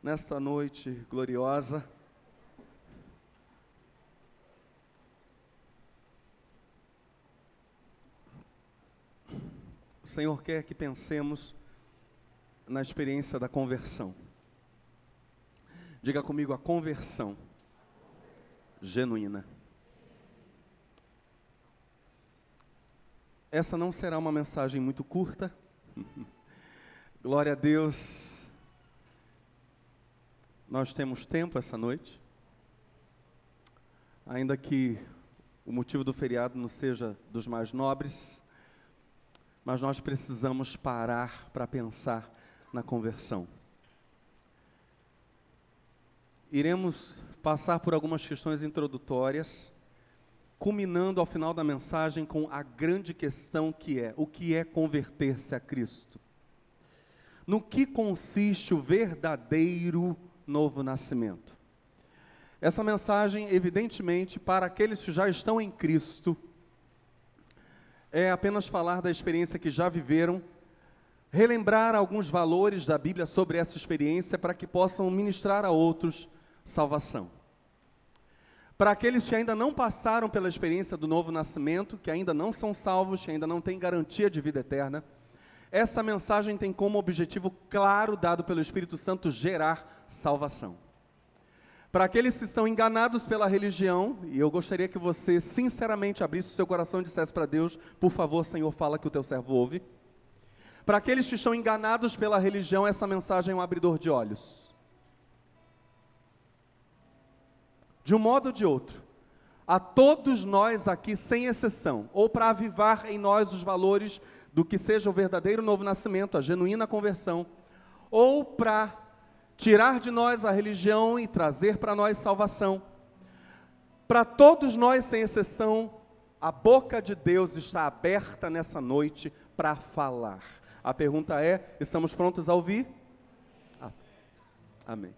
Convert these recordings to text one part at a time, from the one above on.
nesta noite gloriosa. O Senhor quer que pensemos na experiência da conversão. Diga comigo, a conversão genuína. Essa não será uma mensagem muito curta. Glória a Deus. Nós temos tempo essa noite. Ainda que o motivo do feriado não seja dos mais nobres, mas nós precisamos parar para pensar na conversão. Iremos passar por algumas questões introdutórias, culminando ao final da mensagem com a grande questão que é: o que é converter-se a Cristo? No que consiste o verdadeiro novo nascimento? Essa mensagem, evidentemente, para aqueles que já estão em Cristo, é apenas falar da experiência que já viveram, relembrar alguns valores da Bíblia sobre essa experiência para que possam ministrar a outros salvação. Para aqueles que ainda não passaram pela experiência do novo nascimento, que ainda não são salvos, que ainda não têm garantia de vida eterna, essa mensagem tem como objetivo claro, dado pelo Espírito Santo, gerar salvação. Para aqueles que estão enganados pela religião, e eu gostaria que você sinceramente abrisse o seu coração e dissesse para Deus: por favor, Senhor, fala que o teu servo ouve. Para aqueles que estão enganados pela religião, essa mensagem é um abridor de olhos. De um modo ou de outro, a todos nós aqui, sem exceção, ou para avivar em nós os valores do que seja o verdadeiro novo nascimento, a genuína conversão, ou para tirar de nós a religião e trazer para nós salvação. Para todos nós, sem exceção, a boca de Deus está aberta nessa noite para falar. A pergunta é: estamos prontos a ouvir? Amém.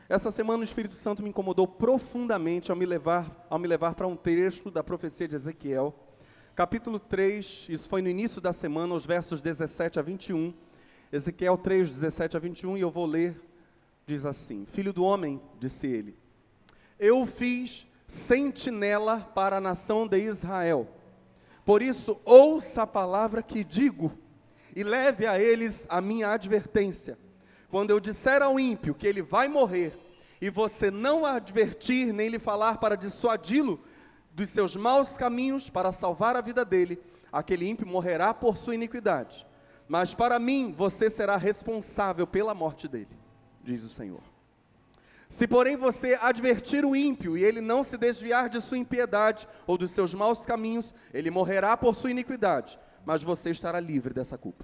Essa semana o Espírito Santo me incomodou profundamente ao me levar para um trecho da profecia de Ezequiel, capítulo 3, isso foi no início da semana, os versos 17 a 21, Ezequiel 3, 17 a 21, e eu vou ler, diz assim: Filho do homem, disse ele, eu o fiz sentinela para a nação de Israel, por isso ouça a palavra que digo, e leve a eles a minha advertência. Quando eu disser ao ímpio que ele vai morrer, e você não advertir, nem lhe falar para dissuadi-lo dos seus maus caminhos, para salvar a vida dele, aquele ímpio morrerá por sua iniquidade. Mas para mim, você será responsável pela morte dele, diz o Senhor. Se porém você advertir o ímpio, e ele não se desviar de sua impiedade, ou dos seus maus caminhos, ele morrerá por sua iniquidade, mas você estará livre dessa culpa.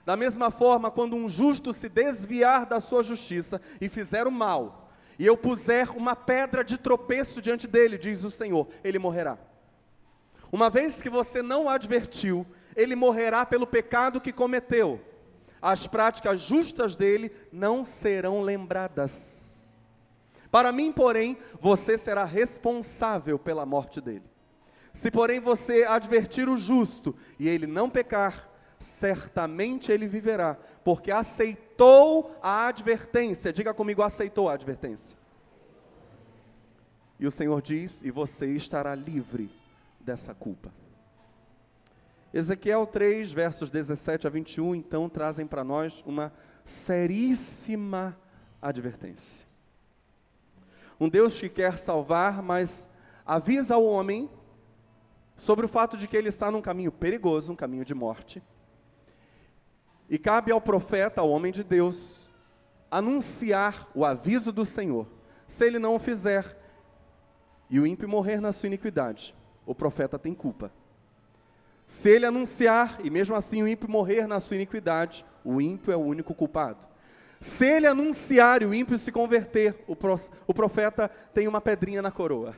Da mesma forma, quando um justo se desviar da sua justiça e fizer o mal, e eu puser uma pedra de tropeço diante dele, diz o Senhor, ele morrerá. Uma vez que você não o advertiu, ele morrerá pelo pecado que cometeu. As práticas justas dele não serão lembradas. Para mim, porém, você será responsável pela morte dele. Se, porém, você advertir o justo e ele não pecar, certamente ele viverá, porque aceitou a advertência. Diga comigo, aceitou a advertência. E o Senhor diz: e você estará livre dessa culpa. Ezequiel 3, versos 17 a 21, então, trazem para nós uma seríssima advertência. Um Deus que quer salvar, mas avisa ao homem sobre o fato de que ele está num caminho perigoso, um caminho de morte. E cabe ao profeta, ao homem de Deus, anunciar o aviso do Senhor. Se ele não o fizer, e o ímpio morrer na sua iniquidade, o profeta tem culpa. Se ele anunciar, e mesmo assim o ímpio morrer na sua iniquidade, o ímpio é o único culpado. Se ele anunciar e o ímpio se converter, o profeta tem uma pedrinha na coroa.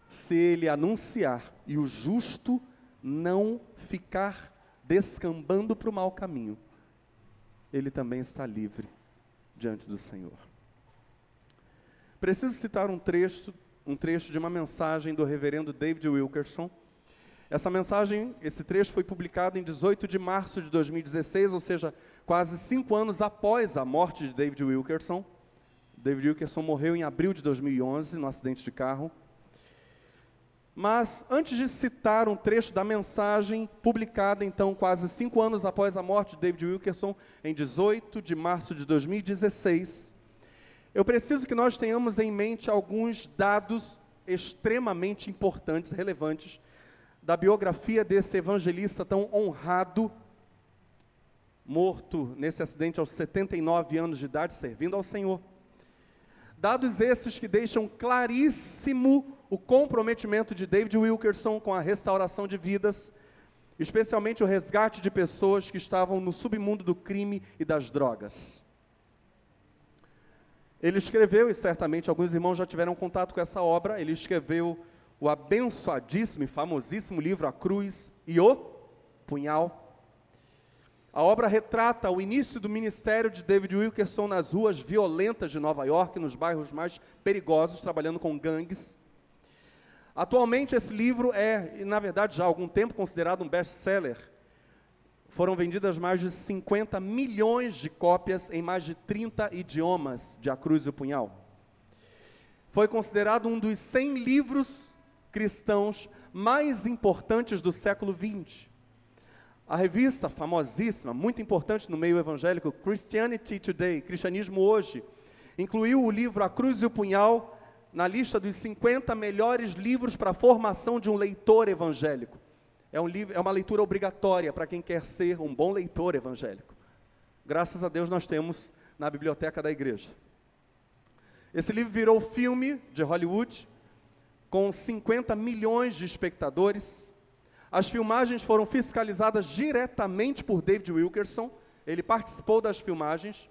Se ele anunciar e o justo não ficar descambando para o mau caminho, ele também está livre diante do Senhor. Preciso citar um trecho de uma mensagem do reverendo David Wilkerson, Essa mensagem, esse trecho foi publicado em 18 de março de 2016, ou seja, quase 5 anos após a morte de David Wilkerson. David Wilkerson morreu em abril de 2011, num acidente de carro. Mas, antes de citar um trecho da mensagem, publicada então quase 5 anos após a morte de David Wilkerson, em 18 de março de 2016, eu preciso que nós tenhamos em mente alguns dados extremamente importantes, relevantes, da biografia desse evangelista tão honrado, morto nesse acidente aos 79 anos de idade, servindo ao Senhor. Dados esses que deixam claríssimo o comprometimento de David Wilkerson com a restauração de vidas, especialmente o resgate de pessoas que estavam no submundo do crime e das drogas. Ele escreveu, e certamente alguns irmãos já tiveram contato com essa obra, ele escreveu o abençoadíssimo e famosíssimo livro A Cruz e o Punhal. A obra retrata o início do ministério de David Wilkerson nas ruas violentas de Nova York, nos bairros mais perigosos, trabalhando com gangues. Atualmente esse livro é, na verdade já há algum tempo, considerado um best-seller. Foram vendidas mais de 50 milhões de cópias em mais de 30 idiomas de A Cruz e o Punhal. Foi considerado um dos 100 livros cristãos mais importantes do século XX. A revista famosíssima, muito importante no meio evangélico, Christianity Today, Cristianismo Hoje, incluiu o livro A Cruz e o Punhal na lista dos 50 melhores livros para a formação de um leitor evangélico. É uma leitura obrigatória para quem quer ser um bom leitor evangélico. Graças a Deus nós temos na biblioteca da igreja. Esse livro virou filme de Hollywood, com 50 milhões de espectadores. As filmagens foram fiscalizadas diretamente por David Wilkerson, ele participou das filmagens.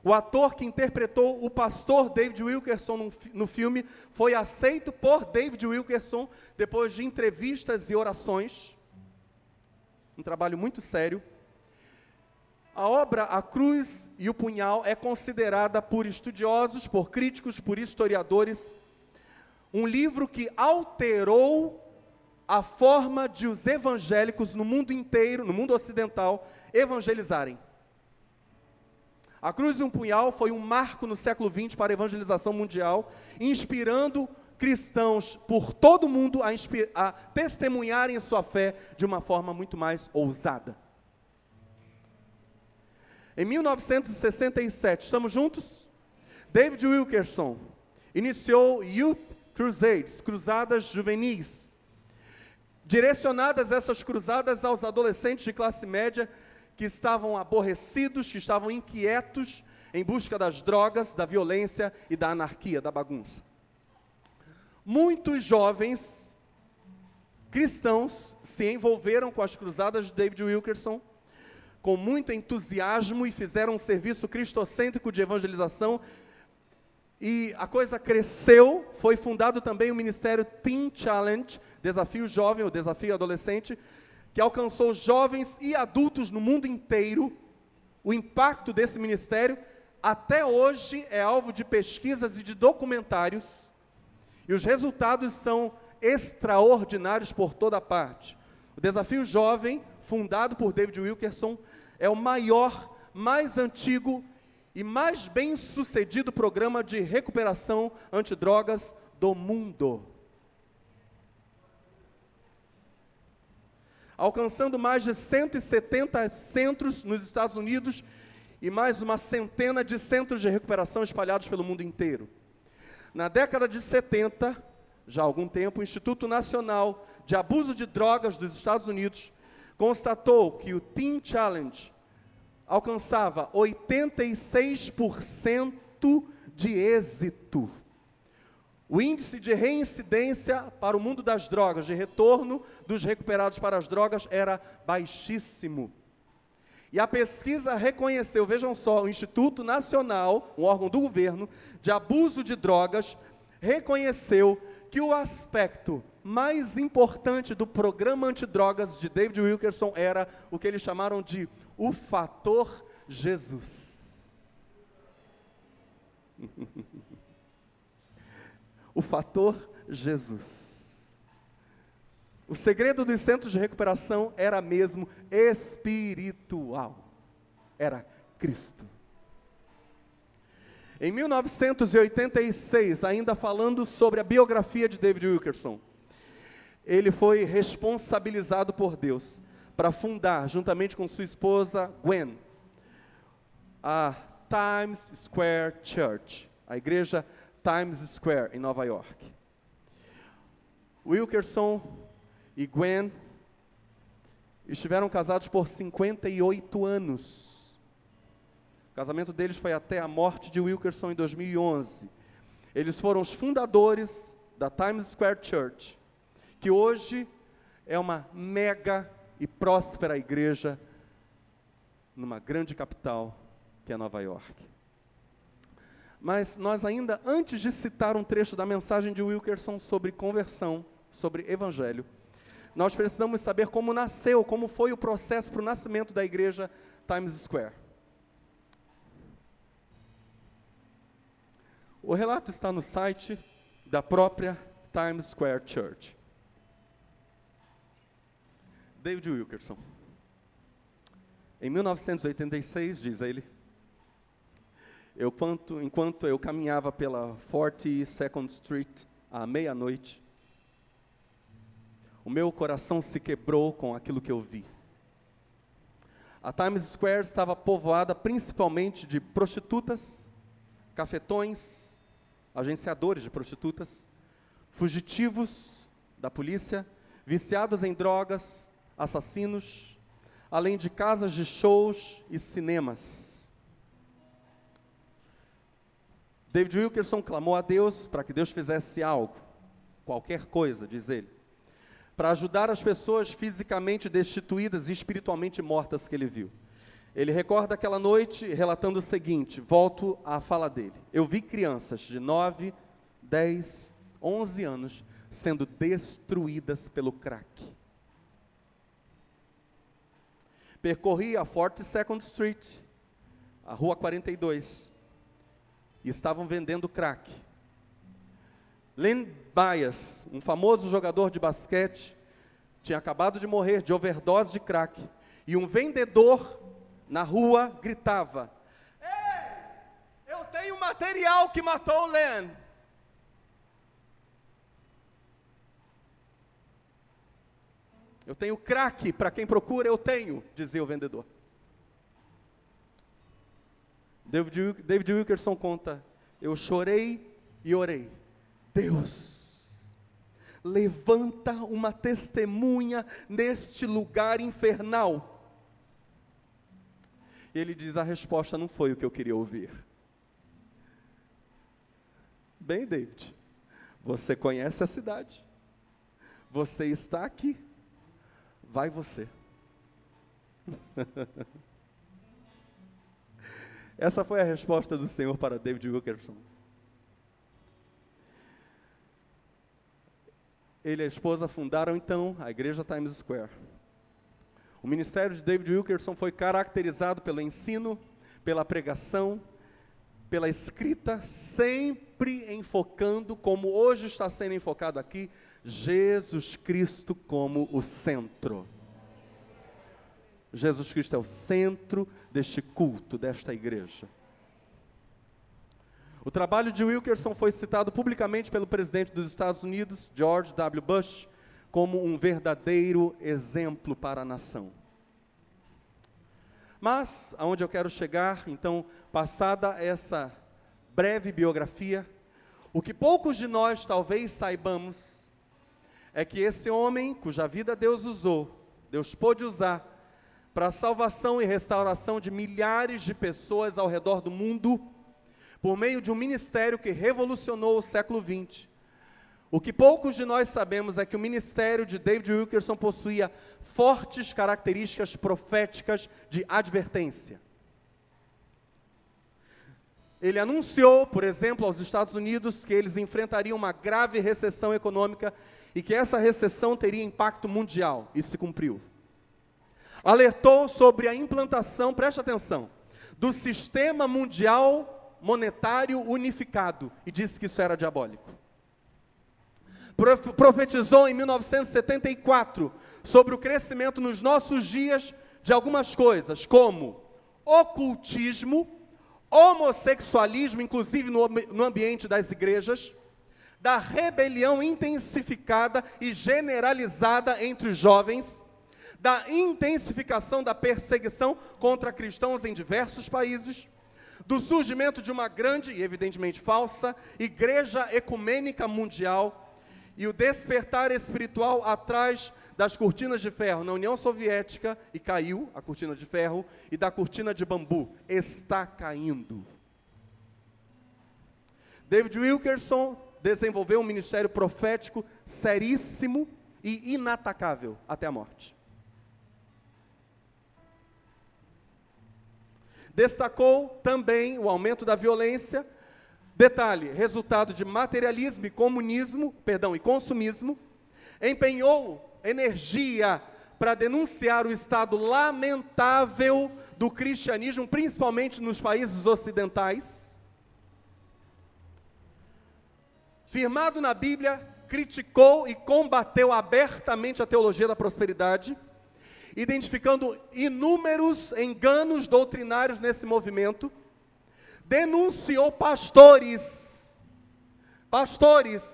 O ator que interpretou o pastor David Wilkerson no filme foi aceito por David Wilkerson depois de entrevistas e orações. Um trabalho muito sério. A obra A Cruz e o Punhal é considerada por estudiosos, por críticos, por historiadores, um livro que alterou a forma de os evangélicos no mundo inteiro, no mundo ocidental, evangelizarem. A Cruz e um Punhal foi um marco no século XX para a evangelização mundial, inspirando cristãos por todo o mundo a testemunharem sua fé de uma forma muito mais ousada. Em 1967, estamos juntos? David Wilkerson iniciou Youth Crusades, cruzadas juvenis, direcionadas essas cruzadas aos adolescentes de classe média que estavam aborrecidos, que estavam inquietos em busca das drogas, da violência e da anarquia, da bagunça. Muitos jovens cristãos se envolveram com as cruzadas de David Wilkerson com muito entusiasmo e fizeram um serviço cristocêntrico de evangelização. E a coisa cresceu, foi fundado também o Ministério Teen Challenge, Desafio Jovem, ou Desafio Adolescente, que alcançou jovens e adultos no mundo inteiro. O impacto desse ministério, até hoje, é alvo de pesquisas e de documentários, e os resultados são extraordinários por toda parte. O Desafio Jovem, fundado por David Wilkerson, é o maior, mais antigo e mais bem-sucedido programa de recuperação antidrogas do mundo. Alcançando mais de 170 centros nos Estados Unidos e mais uma centena de centros de recuperação espalhados pelo mundo inteiro. Na década de 70, já há algum tempo, o Instituto Nacional de Abuso de Drogas dos Estados Unidos constatou que o Teen Challenge alcançava 86% de êxito. O índice de reincidência para o mundo das drogas, de retorno dos recuperados para as drogas, era baixíssimo. E a pesquisa reconheceu, vejam só, o Instituto Nacional, um órgão do governo, de abuso de drogas, reconheceu que o aspecto mais importante do programa antidrogas de David Wilkerson era o que eles chamaram de o fator Jesus. O fator Jesus. O segredo dos centros de recuperação era mesmo espiritual. Era Cristo. Em 1986, ainda falando sobre a biografia de David Wilkerson, ele foi responsabilizado por Deus para fundar, juntamente com sua esposa Gwen, a Times Square Church, a igreja Times Square, em Nova York. Wilkerson e Gwen estiveram casados por 58 anos. O casamento deles foi até a morte de Wilkerson em 2011. Eles foram os fundadores da Times Square Church, que hoje é uma mega e próspera igreja numa grande capital, que é Nova York. Mas nós ainda, antes de citar um trecho da mensagem de Wilkerson sobre conversão, sobre evangelho, nós precisamos saber como nasceu, como foi o processo para o nascimento da igreja Times Square. O relato está no site da própria Times Square Church. David Wilkerson. Em 1986, diz ele, enquanto eu caminhava pela 42nd Street à meia-noite, o meu coração se quebrou com aquilo que eu vi. A Times Square estava povoada principalmente de prostitutas, cafetões, agenciadores de prostitutas, fugitivos da polícia, viciados em drogas, assassinos, além de casas de shows e cinemas. David Wilkerson clamou a Deus para que Deus fizesse algo, qualquer coisa, diz ele, para ajudar as pessoas fisicamente destituídas e espiritualmente mortas que ele viu. Ele recorda aquela noite relatando o seguinte, volto à fala dele. Eu vi crianças de 9, 10, 11 anos sendo destruídas pelo crack. Percorri a 42nd Street, a rua 42, e estavam vendendo crack. Len Bias, um famoso jogador de basquete, tinha acabado de morrer de overdose de crack, e um vendedor na rua gritava, ei, eu tenho material que matou o Len. Eu tenho crack, para quem procura eu tenho, dizia o vendedor. David Wilkerson conta, eu chorei e orei, Deus, levanta uma testemunha neste lugar infernal. E ele diz, a resposta não foi o que eu queria ouvir. Bem, David, você conhece a cidade, você está aqui, vai você. Essa foi a resposta do Senhor para David Wilkerson. Ele e a esposa fundaram então a igreja Times Square. O ministério de David Wilkerson foi caracterizado pelo ensino, pela pregação, pela escrita, sempre enfocando, como hoje está sendo enfocado aqui, Jesus Cristo como o centro. Jesus Cristo é o centro deste culto, desta igreja. O trabalho de Wilkerson foi citado publicamente pelo presidente dos Estados Unidos, George W. Bush, como um verdadeiro exemplo para a nação. Mas, aonde eu quero chegar, então, passada essa breve biografia, o que poucos de nós talvez saibamos, é que esse homem, cuja vida Deus usou, Deus pôde usar, para a salvação e restauração de milhares de pessoas ao redor do mundo, por meio de um ministério que revolucionou o século XX. O que poucos de nós sabemos é que o ministério de David Wilkerson possuía fortes características proféticas de advertência. Ele anunciou, por exemplo, aos Estados Unidos que eles enfrentariam uma grave recessão econômica e que essa recessão teria impacto mundial. Isso se cumpriu. Alertou sobre a implantação, preste atenção, do sistema mundial monetário unificado e disse que isso era diabólico. Profetizou em 1974 sobre o crescimento nos nossos dias de algumas coisas, como ocultismo, homossexualismo, inclusive no ambiente das igrejas, da rebelião intensificada e generalizada entre os jovens, da intensificação da perseguição contra cristãos em diversos países, do surgimento de uma grande e evidentemente falsa igreja ecumênica mundial e o despertar espiritual atrás das cortinas de ferro na União Soviética, e caiu a cortina de ferro, e da cortina de bambu, está caindo. David Wilkerson desenvolveu um ministério profético seríssimo e inatacável até a morte. Destacou também o aumento da violência, detalhe, resultado de materialismo e consumismo, empenhou energia para denunciar o estado lamentável do cristianismo, principalmente nos países ocidentais. Firmado na Bíblia, criticou e combateu abertamente a teologia da prosperidade, identificando inúmeros enganos doutrinários nesse movimento. Denunciou pastores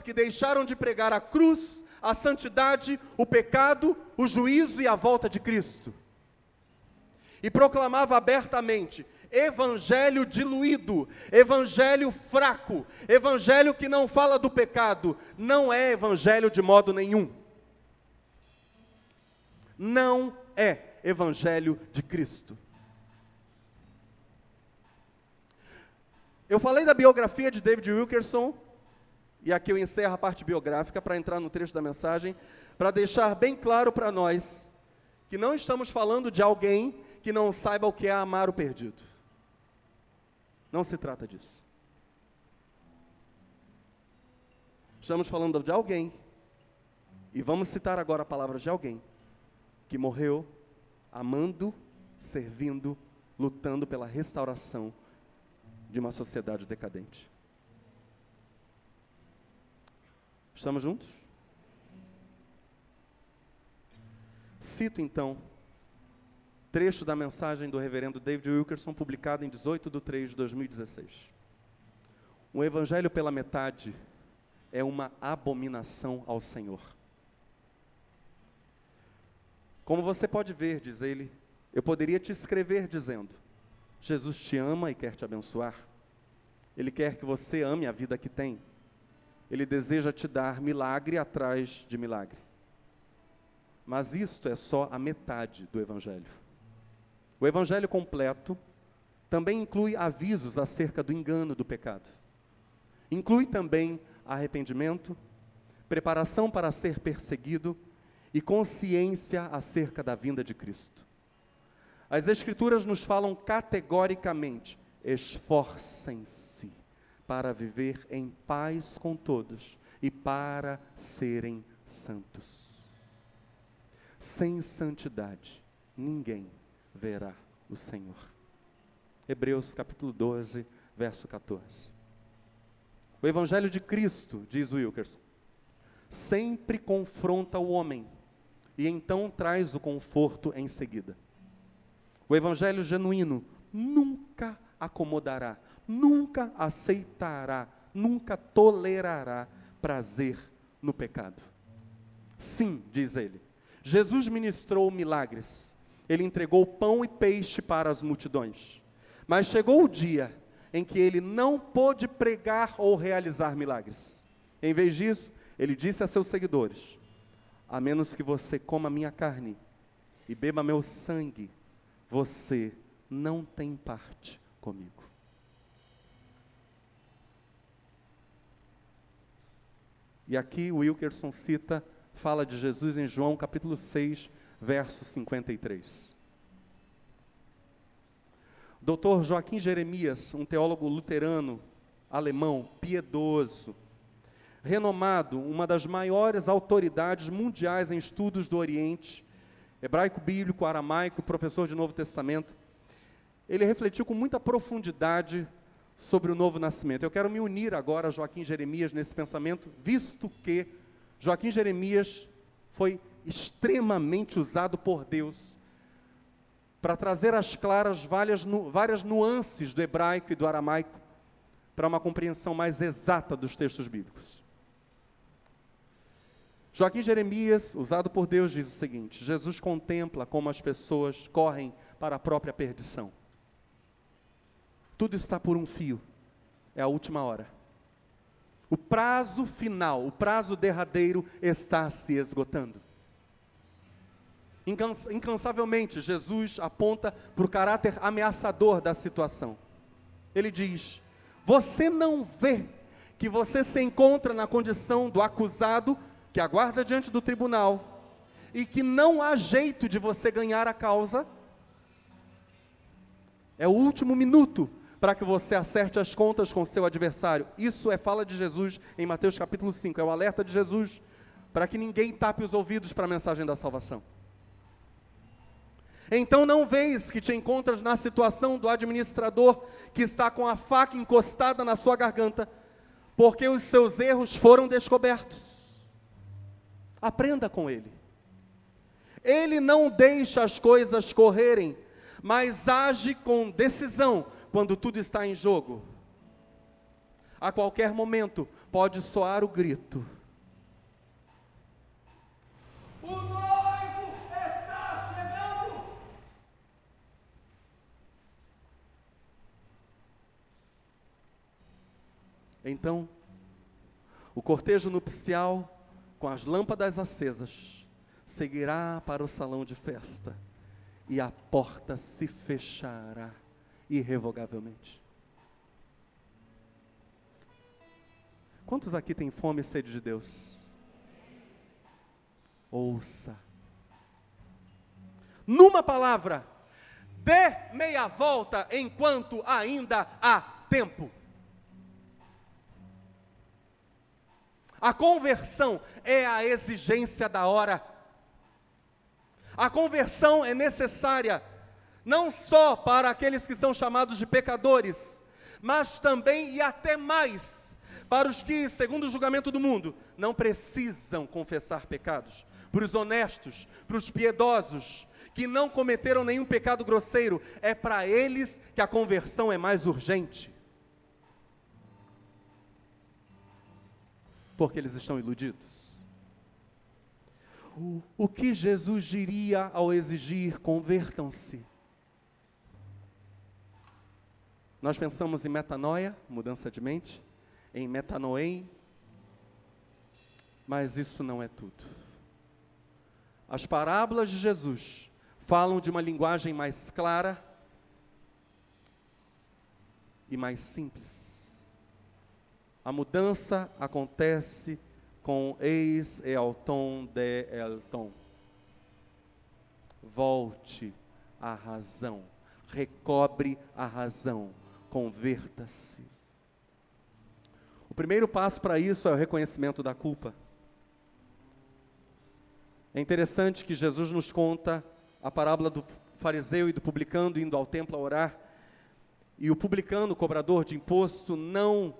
que deixaram de pregar a cruz, a santidade, o pecado, o juízo e a volta de Cristo. E proclamava abertamente: evangelho diluído, evangelho fraco, evangelho que não fala do pecado, não é evangelho de modo nenhum. Não é evangelho de Cristo. Eu falei da biografia de David Wilkerson, e aqui eu encerro a parte biográfica para entrar no trecho da mensagem, para deixar bem claro para nós que não estamos falando de alguém que não saiba o que é amar o perdido. Não se trata disso. Estamos falando de alguém, e vamos citar agora a palavra de alguém, que morreu amando, servindo, lutando pela restauração de uma sociedade decadente. Estamos juntos? Cito então trecho da mensagem do reverendo David Wilkerson, publicada em 18/3/2016. O evangelho pela metade é uma abominação ao Senhor. Como você pode ver, diz ele, eu poderia te escrever dizendo: Jesus te ama e quer te abençoar. Ele quer que você ame a vida que tem. Ele deseja te dar milagre atrás de milagre. Mas isto é só a metade do evangelho. O evangelho completo também inclui avisos acerca do engano do pecado. Inclui também arrependimento, preparação para ser perseguido e consciência acerca da vinda de Cristo. As Escrituras nos falam categoricamente: esforcem-se para viver em paz com todos e para serem santos. Sem santidade, ninguém verá o Senhor. Hebreus capítulo 12, verso 14. O Evangelho de Cristo, diz Wilkerson, sempre confronta o homem e então traz o conforto em seguida. O Evangelho genuíno nunca acomodará, nunca aceitará, nunca tolerará prazer no pecado. Sim, diz ele, Jesus ministrou milagres, ele entregou pão e peixe para as multidões, mas chegou o dia em que ele não pôde pregar ou realizar milagres. Em vez disso, ele disse a seus seguidores: a menos que você coma minha carne e beba meu sangue, você não tem parte comigo. E aqui o Wilkerson fala de Jesus em João capítulo 6, verso 53. Dr. Joaquim Jeremias, um teólogo luterano, alemão, piedoso, renomado, uma das maiores autoridades mundiais em estudos do Oriente, hebraico bíblico, aramaico, professor de Novo Testamento, ele refletiu com muita profundidade sobre o novo nascimento. Eu quero me unir agora a Joaquim Jeremias nesse pensamento, visto que Joaquim Jeremias foi extremamente usado por Deus para trazer às claras várias nuances do hebraico e do aramaico para uma compreensão mais exata dos textos bíblicos. Joaquim Jeremias, usado por Deus, diz o seguinte: Jesus contempla como as pessoas correm para a própria perdição. Tudo está por um fio, é a última hora. O prazo final, o prazo derradeiro está se esgotando. Incansavelmente, Jesus aponta para o caráter ameaçador da situação. Ele diz: você não vê que você se encontra na condição do acusado que aguarda diante do tribunal e que não há jeito de você ganhar a causa? É o último minuto para que você acerte as contas com seu adversário. Isso é fala de Jesus em Mateus capítulo 5, é o alerta de Jesus para que ninguém tape os ouvidos para a mensagem da salvação. Então não vês que te encontras na situação do administrador que está com a faca encostada na sua garganta, porque os seus erros foram descobertos. Aprenda com ele. Ele não deixa as coisas correrem, mas age com decisão quando tudo está em jogo. A qualquer momento pode soar o grito: o noivo está chegando! Então, o cortejo nupcial, com as lâmpadas acesas, seguirá para o salão de festa, e a porta se fechará irrevogavelmente. Quantos aqui têm fome e sede de Deus? Ouça. Numa palavra, dê meia volta enquanto ainda há tempo. A conversão é a exigência da hora. A conversão é necessária, não só para aqueles que são chamados de pecadores, mas também e até mais para os que, segundo o julgamento do mundo, não precisam confessar pecados. Para os honestos, para os piedosos, que não cometeram nenhum pecado grosseiro, é para eles que a conversão é mais urgente. Porque eles estão iludidos. O que Jesus diria ao exigir: convertam-se? Nós pensamos em metanoia, mudança de mente, em metanoem, mas isso não é tudo. As parábolas de Jesus falam de uma linguagem mais clara e mais simples. A mudança acontece com eis e alton de elton. Volte à razão, recobre a razão, converta-se. O primeiro passo para isso é o reconhecimento da culpa. É interessante que Jesus nos conta a parábola do fariseu e do publicano indo ao templo a orar, e o publicano, cobrador de imposto, não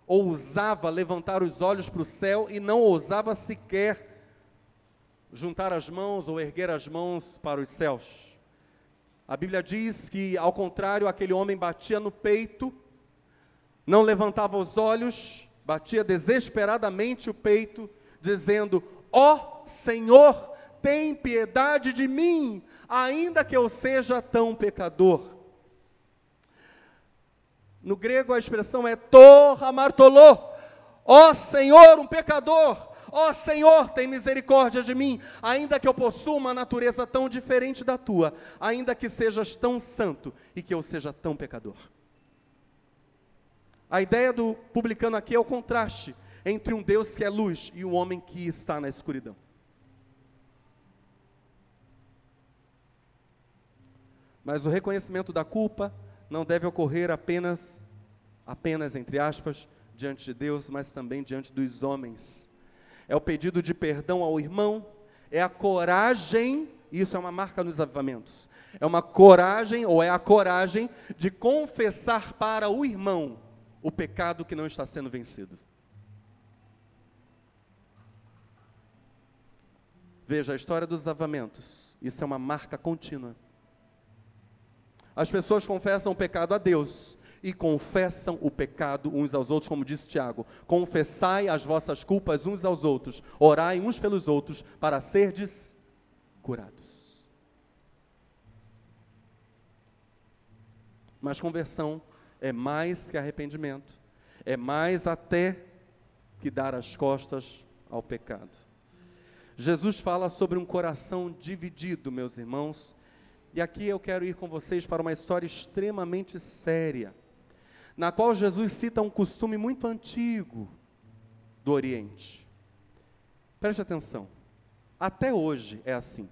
ousava levantar os olhos para o céu e não ousava sequer juntar as mãos ou erguer as mãos para os céus. A Bíblia diz que, ao contrário, aquele homem batia no peito, não levantava os olhos, batia desesperadamente o peito, dizendo: ó Senhor, tem piedade de mim, ainda que eu seja tão pecador. No grego a expressão é torramartolô. Ó Senhor, um pecador. Ó Senhor, tem misericórdia de mim, ainda que eu possua uma natureza tão diferente da tua, ainda que sejas tão santo e que eu seja tão pecador. A ideia do publicano aqui é o contraste entre um Deus que é luz e um homem que está na escuridão. Mas o reconhecimento da culpa não deve ocorrer apenas, entre aspas, diante de Deus, mas também diante dos homens. É o pedido de perdão ao irmão, é a coragem, isso é uma marca nos avivamentos, é uma coragem, ou é a coragem de confessar para o irmão o pecado que não está sendo vencido. Veja, a história dos avamentos, isso é uma marca contínua. As pessoas confessam o pecado a Deus e confessam o pecado uns aos outros, como disse Tiago. Confessai as vossas culpas uns aos outros, orai uns pelos outros, para serdes curados. Mas conversão é mais que arrependimento, é mais até que dar as costas ao pecado. Jesus fala sobre um coração dividido, meus irmãos, e aqui eu quero ir com vocês para uma história extremamente séria, na qual Jesus cita um costume muito antigo do Oriente. Preste atenção, até hoje é assim.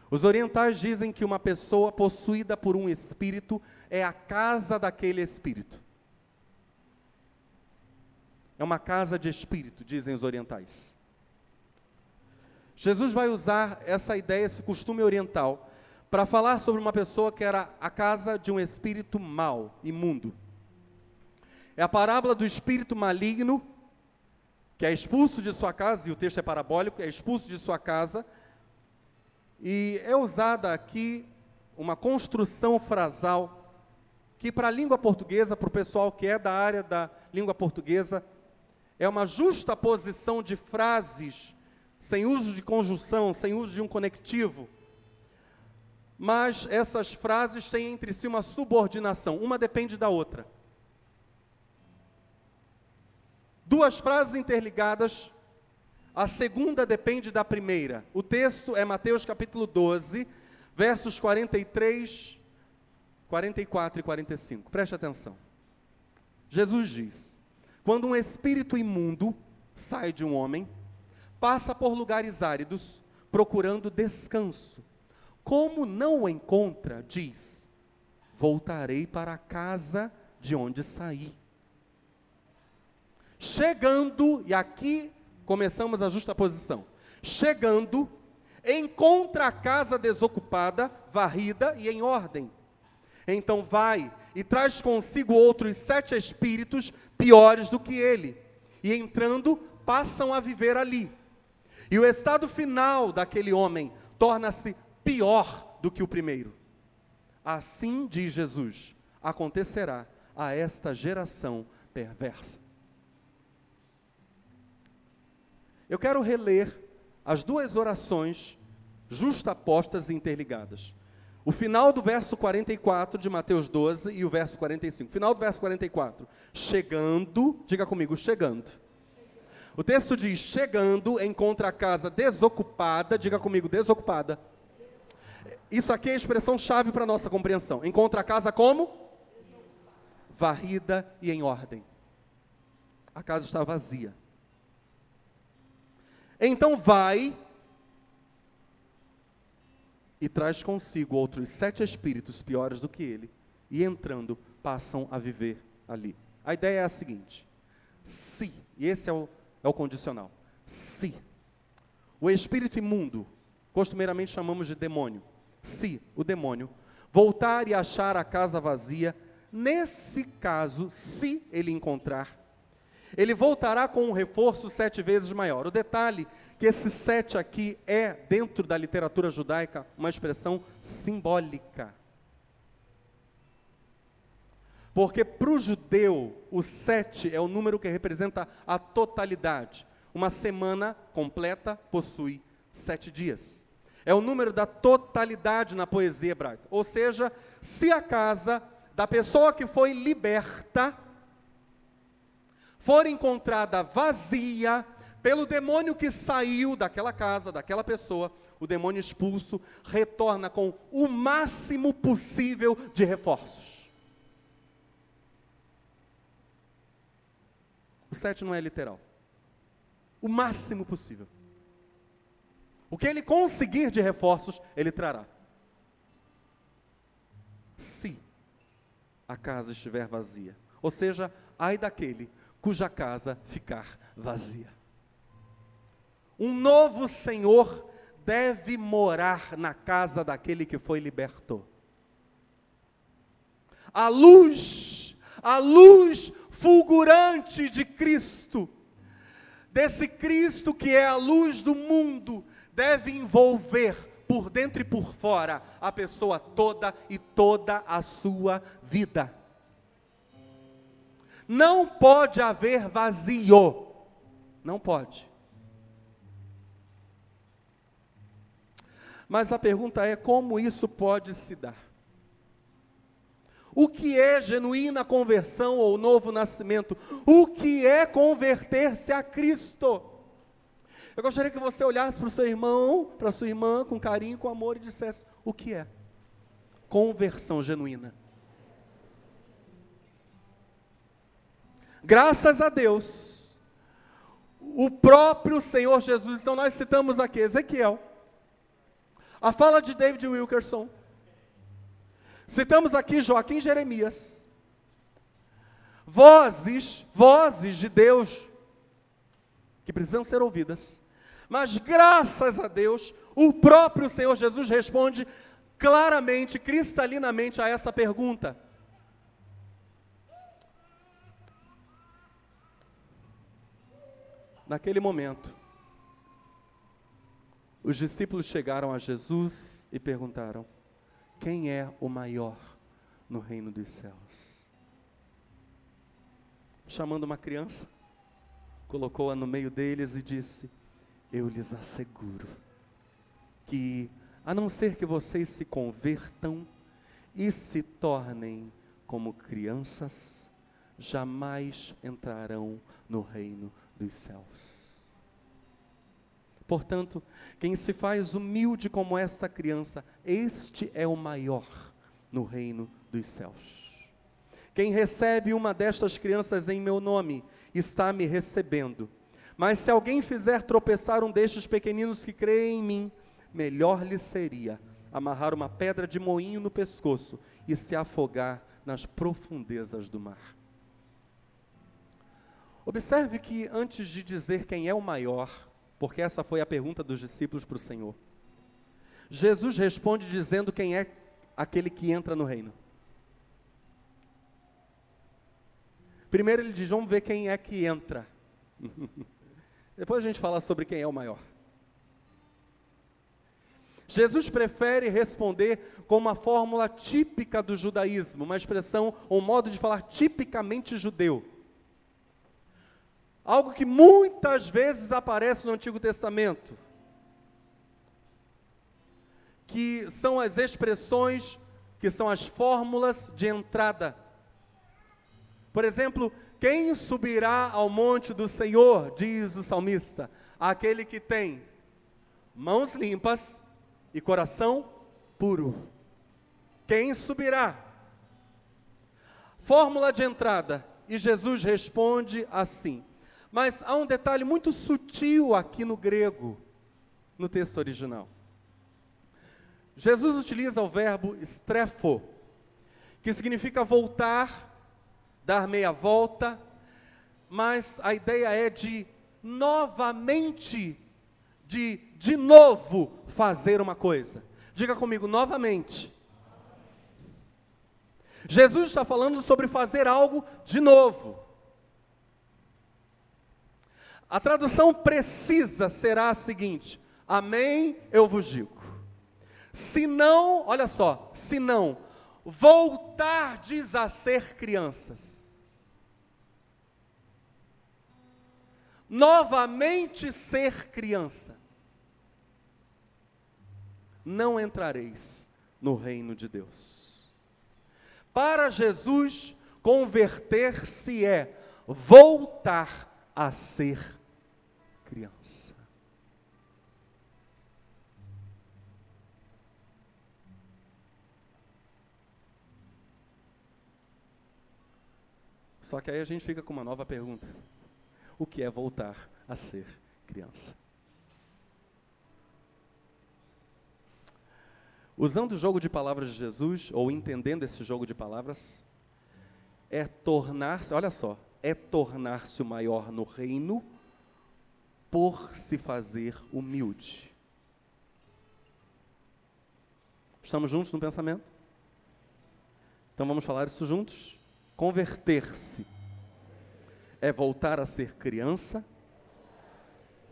Os orientais dizem que uma pessoa possuída por um espírito é a casa daquele espírito. É uma casa de espírito, dizem os orientais. Jesus vai usar essa ideia, esse costume oriental, para falar sobre uma pessoa que era a casa de um espírito mau, imundo. É a parábola do espírito maligno, que é expulso de sua casa, e o texto é parabólico, é expulso de sua casa, e é usada aqui uma construção frasal, que para a língua portuguesa, para o pessoal que é da área da língua portuguesa, é uma justaposição de frases, sem uso de conjunção, sem uso de um conectivo, mas essas frases têm entre si uma subordinação, uma depende da outra. Duas frases interligadas, a segunda depende da primeira. O texto é Mateus capítulo 12, versos 43, 44 e 45. Preste atenção. Jesus diz: quando um espírito imundo sai de um homem, passa por lugares áridos, procurando descanso. Como não o encontra, diz: voltarei para a casa de onde saí. Chegando, e aqui começamos a justaposição. Chegando, encontra a casa desocupada, varrida e em ordem. Então vai e traz consigo outros 7 espíritos piores do que ele. E entrando, passam a viver ali. E o estado final daquele homem torna-se pior do que o primeiro. Assim, diz Jesus, acontecerá a esta geração perversa. Eu quero reler as duas orações justapostas e interligadas. O final do verso 44 de Mateus 12 e o verso 45. Final do verso 44. Chegando, diga comigo, chegando. O texto diz: chegando, encontra a casa desocupada, diga comigo, desocupada. Isso aqui é a expressão chave para a nossa compreensão. Encontra a casa como? Varrida e em ordem. A casa está vazia. Então vai e traz consigo outros 7 espíritos piores do que ele, e entrando, passam a viver ali. A ideia é a seguinte: se, e esse é o condicional, se o espírito imundo, costumeiramente chamamos de demônio, se o demônio voltar e achar a casa vazia, nesse caso, se ele encontrar, ele voltará com um reforço 7 vezes maior. O detalhe que esse 7 aqui é, dentro da literatura judaica, uma expressão simbólica. Porque para o judeu, o 7 é o número que representa a totalidade. Uma semana completa possui 7 dias. É o número da totalidade na poesia hebraica. Ou seja, se a casa da pessoa que foi liberta for encontrada vazia pelo demônio que saiu daquela casa, daquela pessoa, o demônio expulso retorna com o máximo possível de reforços. O 7 não é literal. O máximo possível. O que ele conseguir de reforços, ele trará. Se a casa estiver vazia. Ou seja, ai daquele cuja casa ficar vazia. Um novo Senhor deve morar na casa daquele que foi liberto. A luz fulgurante de Cristo, desse Cristo que é a luz do mundo, deve envolver por dentro e por fora a pessoa toda e toda a sua vida. Não pode haver vazio. Não pode. Mas a pergunta é: como isso pode se dar? O que é genuína conversão ou novo nascimento? O que é converter-se a Cristo? Eu gostaria que você olhasse para o seu irmão, para a sua irmã, com carinho, com amor, e dissesse: o que é conversão genuína? Graças a Deus, o próprio Senhor Jesus. Então nós citamos aqui Ezequiel, a fala de David Wilkerson, citamos aqui Joaquim e Jeremias, vozes de Deus, que precisam ser ouvidas, mas graças a Deus, o próprio Senhor Jesus responde claramente, cristalinamente a essa pergunta. Naquele momento, os discípulos chegaram a Jesus e perguntaram: quem é o maior no reino dos céus? Chamando uma criança, colocou-a no meio deles e disse: eu lhes asseguro que, a não ser que vocês se convertam e se tornem como crianças, jamais entrarão no reino dos céus. Portanto, quem se faz humilde como esta criança, este é o maior no reino dos céus. Quem recebe uma destas crianças em meu nome, está me recebendo. Mas se alguém fizer tropeçar um destes pequeninos que creem em mim, melhor lhe seria amarrar uma pedra de moinho no pescoço e se afogar nas profundezas do mar. Observe que antes de dizer quem é o maior, porque essa foi a pergunta dos discípulos para o Senhor, Jesus responde dizendo quem é aquele que entra no reino. Primeiro ele diz: vamos ver quem é que entra. Depois a gente fala sobre quem é o maior. Jesus prefere responder com uma fórmula típica do judaísmo, uma expressão, um modo de falar tipicamente judeu. Algo que muitas vezes aparece no Antigo Testamento, que são as expressões, que são as fórmulas de entrada. Por exemplo, quem subirá ao monte do Senhor, diz o salmista, aquele que tem mãos limpas e coração puro. Quem subirá? Fórmula de entrada, e Jesus responde assim. Mas há um detalhe muito sutil aqui no grego, no texto original. Jesus utiliza o verbo strefo, que significa voltar, dar meia volta, mas a ideia é de novamente, de novo fazer uma coisa. Diga comigo: novamente. Jesus está falando sobre fazer algo de novo. A tradução precisa será a seguinte: amém, eu vos digo. Se não, olha só, se não voltardes a ser crianças, novamente ser criança, não entrareis no reino de Deus. Para Jesus, converter-se é voltar a ser criança. Só que aí a gente fica com uma nova pergunta: o que é voltar a ser criança? Usando o jogo de palavras de Jesus, ou entendendo esse jogo de palavras, é tornar-se, olha só, é tornar-se o maior no reino por se fazer humilde. Estamos juntos no pensamento? Então vamos falar isso juntos? Converter-se é voltar a ser criança,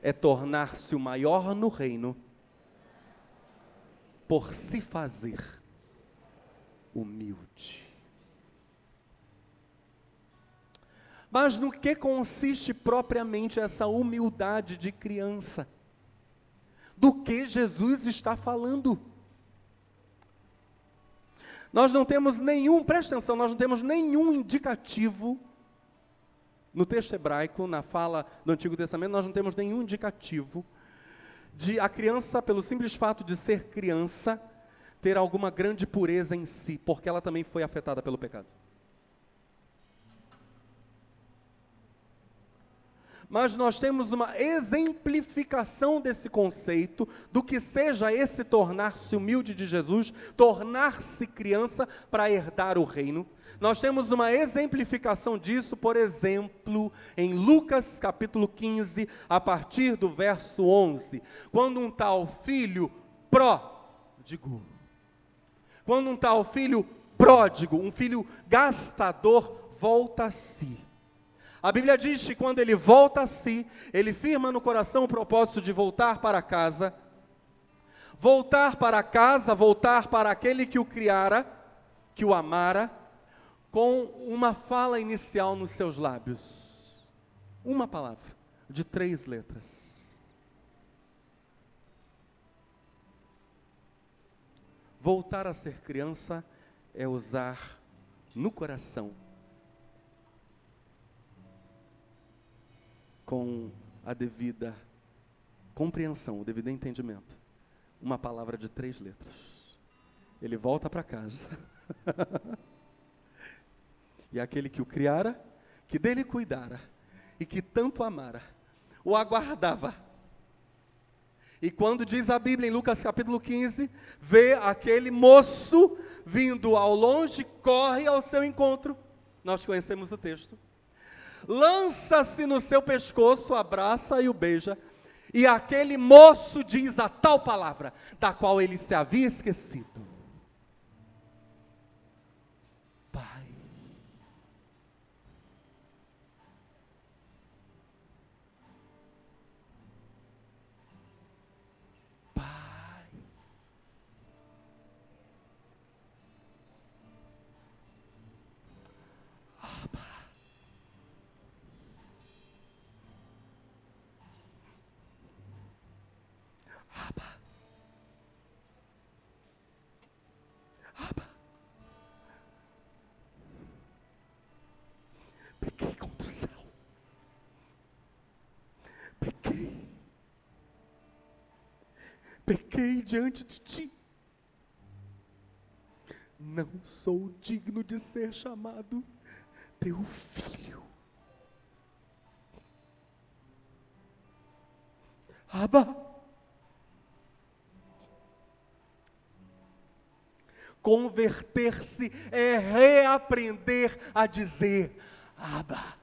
é tornar-se o maior no reino por se fazer humilde. Mas no que consiste propriamente essa humildade de criança? Do que Jesus está falando? Nós não temos nenhum, presta atenção, nós não temos nenhum indicativo no texto hebraico, na fala do Antigo Testamento, nós não temos nenhum indicativo de a criança, pelo simples fato de ser criança, ter alguma grande pureza em si, porque ela também foi afetada pelo pecado. Mas nós temos uma exemplificação desse conceito, do que seja esse tornar-se humilde de Jesus, tornar-se criança para herdar o reino. Nós temos uma exemplificação disso, por exemplo, em Lucas capítulo 15, a partir do verso 11, quando um tal filho pródigo, um filho gastador, volta a si. A Bíblia diz que quando ele volta a si, ele firma no coração o propósito de voltar para casa, voltar para aquele que o criara, que o amara, com uma fala inicial nos seus lábios. Uma palavra, de 3 letras. Voltar a ser criança é usar no coração, com a devida compreensão, o devido entendimento, uma palavra de 3 letras. Ele volta para casa. E aquele que o criara, que dele cuidara, e que tanto amara, o aguardava. E quando diz a Bíblia em Lucas capítulo 15, vê aquele moço vindo ao longe, corre ao seu encontro. Nós conhecemos o texto. Lança-se no seu pescoço, abraça e o beija, e aquele moço diz a tal palavra, da qual ele se havia esquecido: Pai. Pai. Abba. Pequei contra o céu. Pequei diante de ti. Não sou digno de ser chamado teu filho. Abba. Converter-se é reaprender a dizer Abba.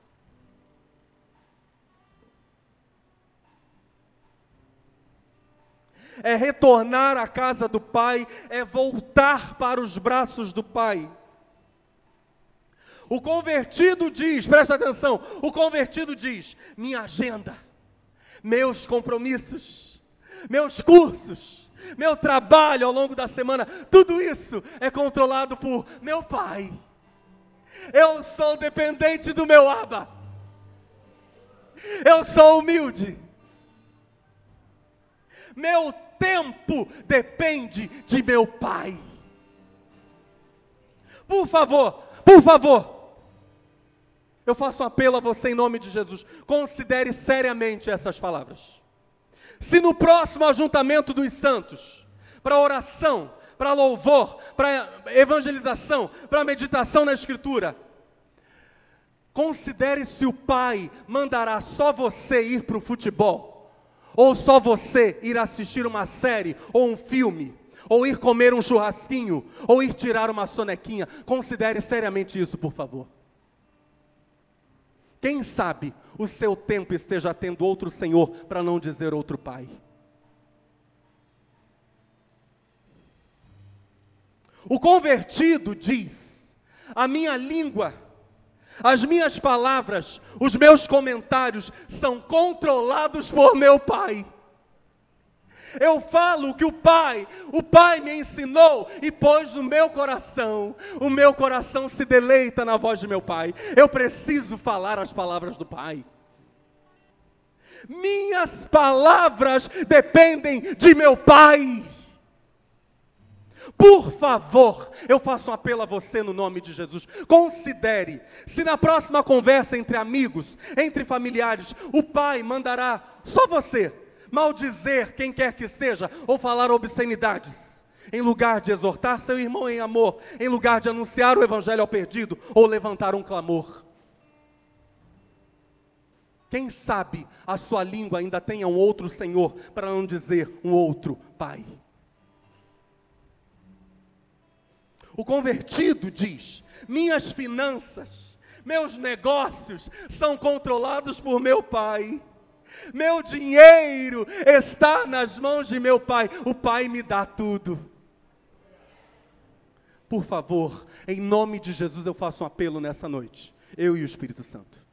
É retornar à casa do Pai, é voltar para os braços do Pai. O convertido diz, presta atenção, o convertido diz: minha agenda, meus compromissos, meus cursos, meu trabalho ao longo da semana, tudo isso é controlado por meu Pai. Eu sou dependente do meu Abba. Eu sou humilde. Meu tempo depende de meu Pai. Por favor, eu faço um apelo a você em nome de Jesus. Considere seriamente essas palavras. Se no próximo ajuntamento dos santos, para oração, para louvor, para evangelização, para meditação na Escritura, considere se o Pai mandará só você ir para o futebol, ou só você ir assistir uma série, ou um filme, ou ir comer um churrasquinho, ou ir tirar uma sonequinha. Considere seriamente isso, por favor. Quem sabe o seu tempo esteja tendo outro Senhor, para não dizer outro Pai. O convertido diz: a minha língua, as minhas palavras, os meus comentários são controlados por meu Pai. Eu falo o que o Pai me ensinou e pôs no meu coração. O meu coração se deleita na voz de meu Pai. Eu preciso falar as palavras do Pai. Minhas palavras dependem de meu Pai. Por favor, eu faço um apelo a você no nome de Jesus. Considere, se na próxima conversa entre amigos, entre familiares, o Pai mandará só você maldizer quem quer que seja, ou falar obscenidades, em lugar de exortar seu irmão em amor, em lugar de anunciar o evangelho ao perdido, ou levantar um clamor. Quem sabe a sua língua ainda tenha um outro Senhor, para não dizer um outro Pai. O convertido diz: minhas finanças, meus negócios são controlados por meu Pai. Meu dinheiro está nas mãos de meu Pai. O Pai me dá tudo. Por favor, em nome de Jesus eu faço um apelo nessa noite. Eu e o Espírito Santo.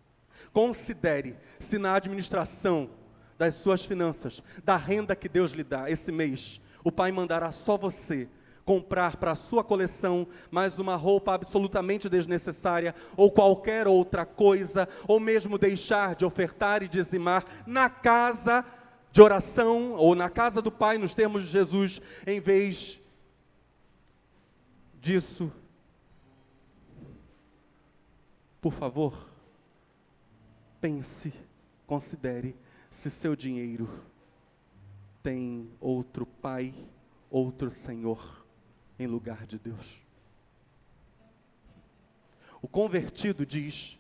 Considere se na administração das suas finanças, da renda que Deus lhe dá esse mês, o Pai mandará só você comprar para a sua coleção mais uma roupa absolutamente desnecessária, ou qualquer outra coisa, ou mesmo deixar de ofertar e dizimar na casa de oração, ou na casa do Pai, nos termos de Jesus, em vez disso. Por favor, pense, considere se seu dinheiro tem outro Pai, outro Senhor em lugar de Deus. O convertido diz: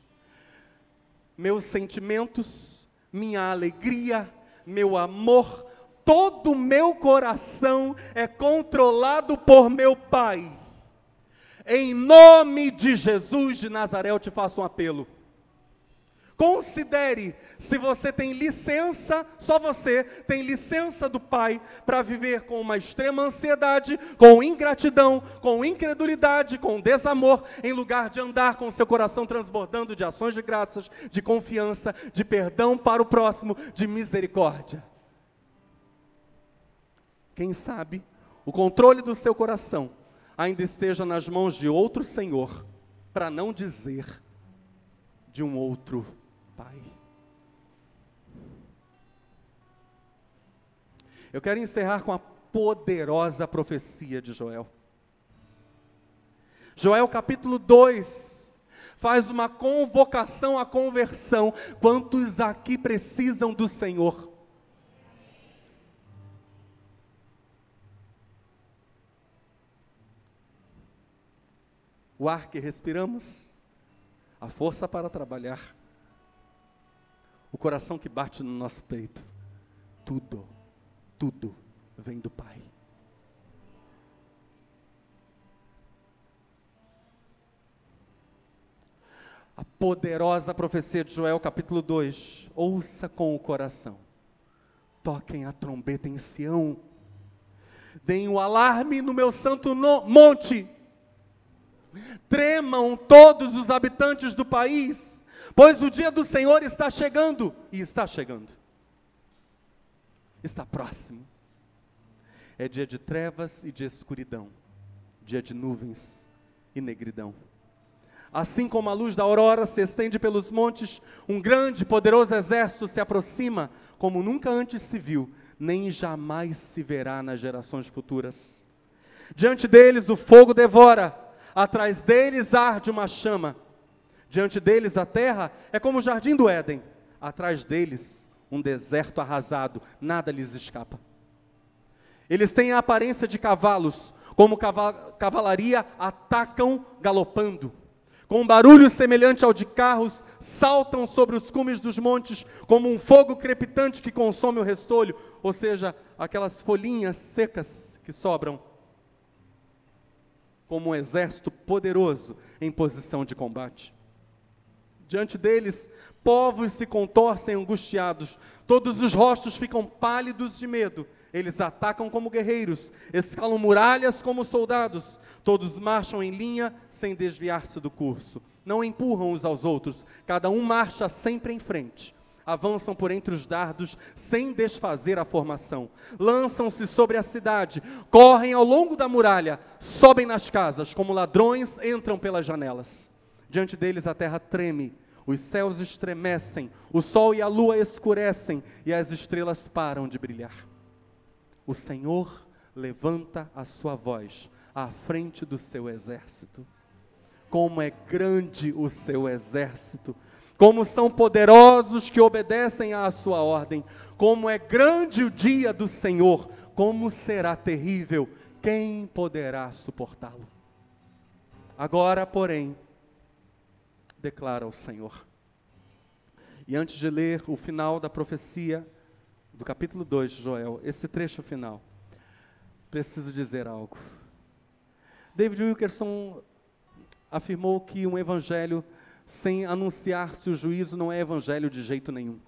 meus sentimentos, minha alegria, meu amor, todo o meu coração é controlado por meu Pai. Em nome de Jesus de Nazaré eu te faço um apelo. Considere se você tem licença, só você tem licença do Pai para viver com uma extrema ansiedade, com ingratidão, com incredulidade, com desamor, em lugar de andar com seu coração transbordando de ações de graças, de confiança, de perdão para o próximo, de misericórdia. Quem sabe o controle do seu coração ainda esteja nas mãos de outro Senhor, para não dizer de um outro Pai. Eu quero encerrar com a poderosa profecia de Joel. Joel capítulo 2 faz uma convocação à conversão. Quantos aqui precisam do Senhor? O ar que respiramos, a força para trabalhar, o coração que bate no nosso peito, tudo vem do Pai. A poderosa profecia de Joel, capítulo 2, ouça com o coração, toquem a trombeta em Sião, deem o alarme no meu santo monte, tremam todos os habitantes do país, pois o dia do Senhor está chegando, e está chegando, está próximo. É dia de trevas e de escuridão, dia de nuvens e negridão. Assim como a luz da aurora se estende pelos montes, um grande e poderoso exército se aproxima, como nunca antes se viu, nem jamais se verá nas gerações futuras. Diante deles o fogo devora, atrás deles arde uma chama. Diante deles a terra é como o jardim do Éden, atrás deles um deserto arrasado, nada lhes escapa. Eles têm a aparência de cavalos, como cavalaria atacam galopando. Com um barulho semelhante ao de carros, saltam sobre os cumes dos montes, como um fogo crepitante que consome o restolho, ou seja, aquelas folhinhas secas que sobram. Como um exército poderoso em posição de combate. Diante deles, povos se contorcem angustiados, todos os rostos ficam pálidos de medo. Eles atacam como guerreiros, escalam muralhas como soldados, todos marcham em linha sem desviar-se do curso. Não empurram uns aos outros, cada um marcha sempre em frente. Avançam por entre os dardos, sem desfazer a formação. Lançam-se sobre a cidade, correm ao longo da muralha, sobem nas casas, como ladrões entram pelas janelas. Diante deles a terra treme, os céus estremecem, o sol e a lua escurecem, e as estrelas param de brilhar. O Senhor levanta a sua voz à frente do seu exército. Como é grande o seu exército! Como são poderosos que obedecem à sua ordem, como é grande o dia do Senhor, como será terrível, quem poderá suportá-lo? Agora, porém, declara o Senhor. E antes de ler o final da profecia, do capítulo 2 de Joel, esse trecho final, preciso dizer algo. David Wilkerson afirmou que um evangelho sem anunciar-se o juízo não é evangelho de jeito nenhum.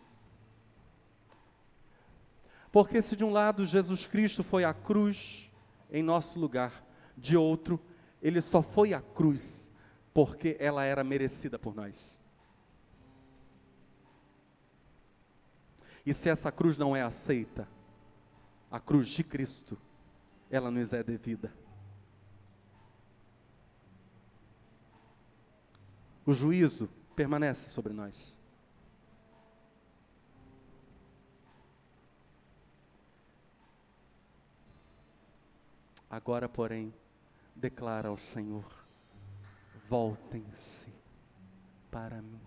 Porque se de um lado Jesus Cristo foi à cruz em nosso lugar, de outro, ele só foi à cruz porque ela era merecida por nós. E se essa cruz não é aceita, a cruz de Cristo, ela nos é devida. O juízo permanece sobre nós. Agora, porém, declara ao Senhor: voltem-se para mim.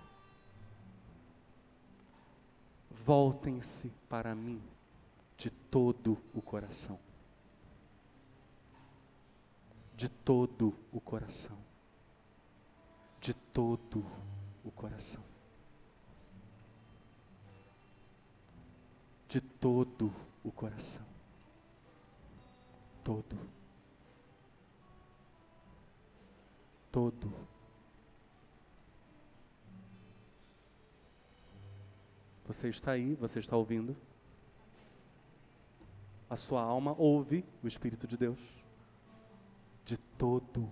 Voltem-se para mim de todo o coração. De todo o coração. De todo o coração. De todo o coração. Todo. Todo. Você está aí, você está ouvindo. A sua alma ouve o Espírito de Deus. De todo.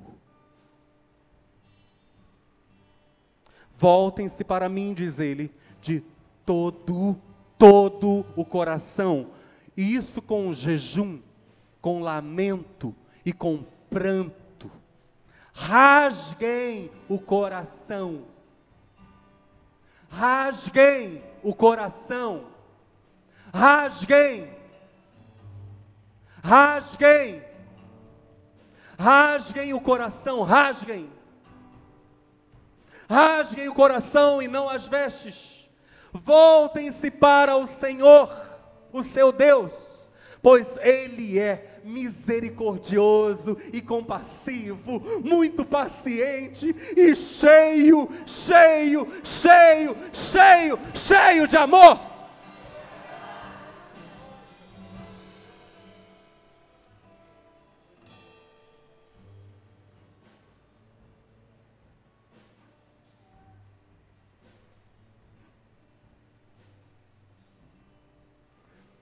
Voltem-se para mim, diz ele, de todo o coração. E isso com jejum, com lamento e com pranto. Rasguem o coração. Rasguem o coração. Rasguem. Rasguem. Rasguem o coração, rasguem. Rasguem o coração e não as vestes. Voltem-se para o Senhor, o seu Deus, pois Ele é misericordioso e compassivo, muito paciente e cheio de amor.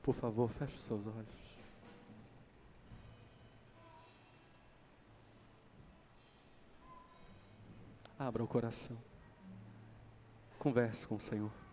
Por favor, feche os seus olhos. Abra o coração. Converse com o Senhor.